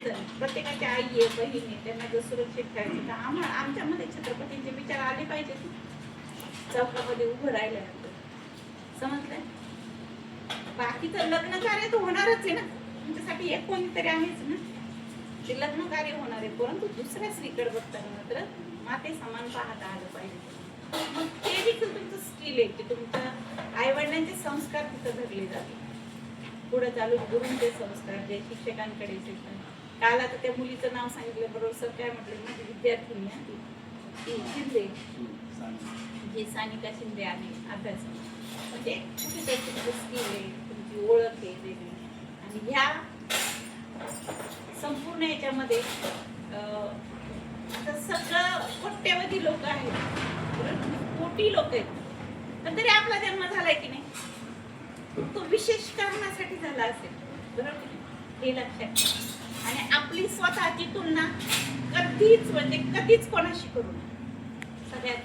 जण प्रत्येकाची आई आहे, बहीण आहे, त्यांना जर सुरक्षित ठेवायचं तर आमच्यामध्ये छत्रपतींचे विचार आले पाहिजेत चौकामध्ये उभं राहिल्यानंतर. समजलं? बाकीचं लग्न कार्य तर होणारच आहे ना, तुमच्यासाठी एक कोणीतरी आहेच ना, ते लग्न कार्य होणार आहे. परंतु दुसऱ्या स्त्रीकडे बघताना मात्र माते समान पाहता आलं पाहिजे. मग ते देखील तुमचं स्किल आहे की तुमच्या आई वडिलांचे संस्कार तिथं धरले जाते. पुढे चालून गुरूंचे संस्कार जे शिक्षकांकडे येतात. काल आता त्या मुलीचं नाव सांगितलं बरोबर सर काय म्हटलं, माझी विद्यार्थिनी आहे ती शिंदे, जी सानिका शिंदे आहे अभ्यास. म्हणजे कुठेतरी तुमचं स्किल आहे, तुमची ओळख आहे वेगळी. आणि ह्या संपूर्ण याच्यामध्ये आता सगळं कोट्यवधी लोक आहेत, कोटी लोक आहेत, पण तरी आपला जन्म झालाय की नाही, तो विशेष कारणासाठी झाला असेल, बरोबर हे लक्षात ठेवा. आणि आपली स्वतःची तुलना कधीच म्हणजे कधीच कोणाशी करू नये, सगळ्यात